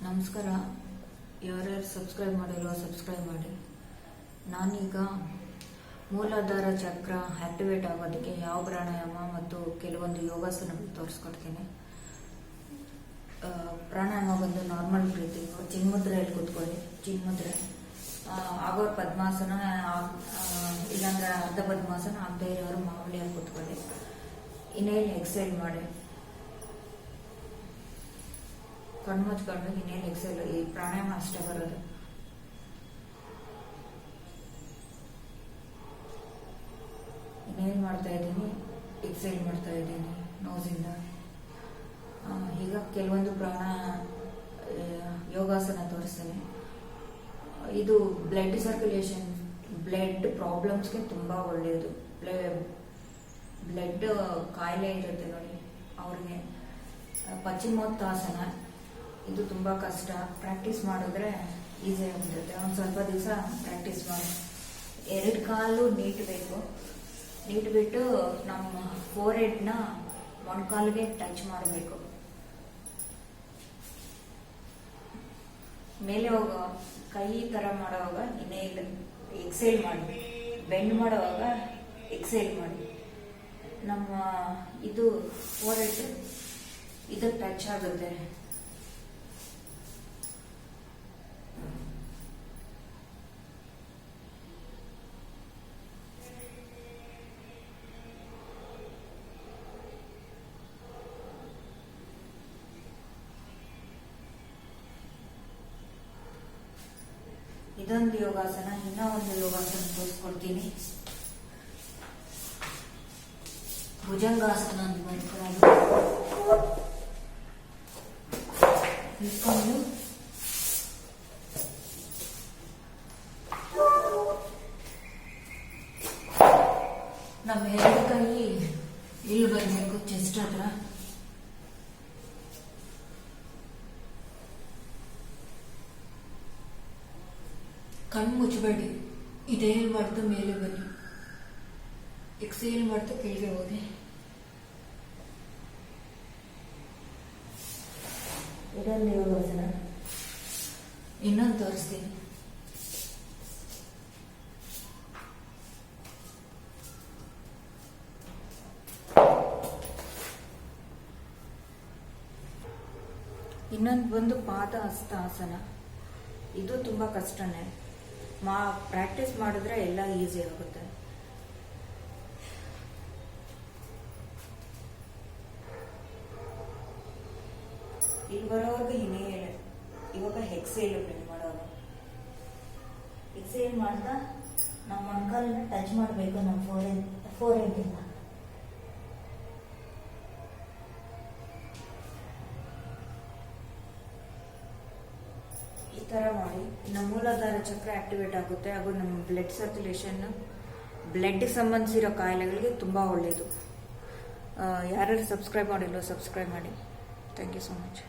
ನಮಸ್ಕಾರ. ಯಾರ್ಯಾರು ಸಬ್ಸ್ಕ್ರೈಬ್ ಮಾಡಿಲ್ವೋ ಸಬ್ಸ್ಕ್ರೈಬ್ ಮಾಡಿ. ನಾನೀಗ ಮೂಲಾಧಾರ ಚಕ್ರ ಆಕ್ಟಿವೇಟ್ ಆಗೋದಕ್ಕೆ ಯಾವ ಪ್ರಾಣಾಯಾಮ ಮತ್ತು ಕೆಲವೊಂದು ಯೋಗಾಸನಗಳು ತೋರಿಸ್ಕೊಡ್ತೀನಿ. ಪ್ರಾಣಾಯಾಮ ಬಂದು ನಾರ್ಮಲ್ ಬ್ರೀತಿಂಗು, ಚಿನ್ಮುದ್ರೆಯಲ್ಲಿ ಕೂತ್ಕೊಳ್ಳಿ. ಚಿನ್ಮುದ್ರೆ ಆಗೋರು ಪದ್ಮಾಸನ, ಇಲ್ಲಾಂದ್ರೆ ಅರ್ಧ ಪದ್ಮಾಸನ, ಆಗದೆ ಇರೋರು ಮಾಮೂಲಿಯಾಗಿ ಕೂತ್ಕೊಳ್ಳಿ. ಇನ್ಹೇಲ್ ಎಕ್ಸೇಲ್ ಮಾಡಿ, ಕಣ್ಣು ಮುಚ್ಕೊಂಡು ಇನ್ಹೇಲ್ ಎಕ್ಸೇಲ್. ಈ ಪ್ರಾಣಾಯಾಮ ಅಷ್ಟೇ ಬರೋದು. ಇನ್ಹೇಲ್ ಮಾಡ್ತಾ ಇದ್ದೀನಿ, ಎಕ್ಸೇಲ್ ಮಾಡ್ತಾ ಇದ್ದೀನಿ ನೋಸಿಂದ. ಈಗ ಕೆಲವೊಂದು ಯೋಗಾಸನ ತೋರಿಸ್ತೇನೆ. ಇದು ಬ್ಲಡ್ ಸರ್ಕ್ಯುಲೇಷನ್, ಬ್ಲಡ್ ಪ್ರಾಬ್ಲಮ್ಸ್ಗೆ ತುಂಬ ಒಳ್ಳೆಯದು. ಬ್ಲಡ್ ಕಾಯಿಲೆ ಇರುತ್ತೆ ನೋಡಿ ಅವ್ರಿಗೆ. ಪಶ್ಚಿಮೋತ್ತಾಸನ ಇದು ತುಂಬ ಕಷ್ಟ. ಪ್ರಾಕ್ಟೀಸ್ ಮಾಡಿದ್ರೆ ಈಸಿ ಆಗಿಬಿಡುತ್ತೆ. ಒಂದು ಸ್ವಲ್ಪ ದಿವಸ ಪ್ರಾಕ್ಟೀಸ್ ಮಾಡಿ. 2 ಕಾಲು ನೀಟಬೇಕು. ನೀಟ್ಬಿಟ್ಟು ನಮ್ಮ ಫೋರ್ ಹೆಡ್ನ ಮೊಣಕಾಲಿಗೆ ಟಚ್ ಮಾಡಬೇಕು. ಮೇಲೆ ಹೋಗೋ ಕೈ ಥರ ಮಾಡುವಾಗ ಇನ್ಹೇಲ್ ಎಕ್ಸೇಲ್ ಮಾಡಿ, ಬೆಂಡ್ ಮಾಡುವಾಗ ಎಕ್ಸೇಲ್ ಮಾಡಿ. ನಮ್ಮ ಇದು ಫೋರ್ ಹೆಡ್ ಇದು ಟಚ್ ಆಗುತ್ತೆ. ಇದೊಂದು ಯೋಗಾಸನ. ಇನ್ನೂ ಒಂದು ಯೋಗಾಸನ ತೋರಿಸ್ಕೊಡ್ತೀನಿ. ಭುಜಂಗಾಸನ ಅಂತ ಇಟ್ಕೊಂಡು ನಮ್ಮ 2 ಕೈ ಇಲ್ಲಿ ಬರಬೇಕು, ಚೆಸ್ಟ್ ಹತ್ರ. ಕಣ್ಣು ಮುಚ್ಚಬೇಡಿ. ಇದೇನು ಮಾಡ್ತಾ ಮೇಲೆ ಬನ್ನಿ, ಎಕ್ಸೇಲ್ ಮಾಡ್ತಾ ಕೆಳಗೆ ಹೋಗಿ. ಇದೊಂದು ಯೋಗಾಸನ. ಇನ್ನೊಂದು ತೋರಿಸ್ತೀನಿ. ಇನ್ನೊಂದು ಬಂದು ಪಾದ ಹಸ್ತಾಸನ. ಇದು ತುಂಬಾ ಕಷ್ಟನೇ. ಪ್ರಾಕ್ಟೀಸ್ ಮಾಡಿದ್ರೆ ಎಲ್ಲ ಈಸಿ ಆಗುತ್ತೆ. ಇಲ್ಲಿ ಬರೋವರೆಗೂ ಇನ್ಹೇಲ್, ಇವಾಗ ಎಕ್ಸೇಲ್ ಬೆಂಡ್ ಮಾಡೋದು. ಎಕ್ಸೇಲ್ ಮಾಡ್ತಾ ನಮ್ಮ ಮೊಣಕಾಲನ್ನ ಟಚ್ ಮಾಡಬೇಕು ನಮ್ಮ ಫೋರ್ ಹೆಡ್ ಇಂದ. ಈ ತರ ಮಾಡಿ ನಮ್ಮ ಮೂಲಾಧಾರ ಚಕ್ರ ಆಕ್ಟಿವೇಟ್ ಆಗುತ್ತೆ. ಹಾಗೂ ನಮ್ಮ ಬ್ಲಡ್ ಸರ್ಕ್ಯುಲೇಷನ್, ಬ್ಲಡ್ ಸಂಬಂಧಿಸಿರೋ ಕಾಯಿಲೆಗಳಿಗೆ ತುಂಬ ಒಳ್ಳೆಯದು. ಯಾರ್ಯಾರು ಸಬ್ಸ್ಕ್ರೈಬ್ ಮಾಡಿಲ್ವೋ ಸಬ್ಸ್ಕ್ರೈಬ್ ಮಾಡಿ. Thank you so much.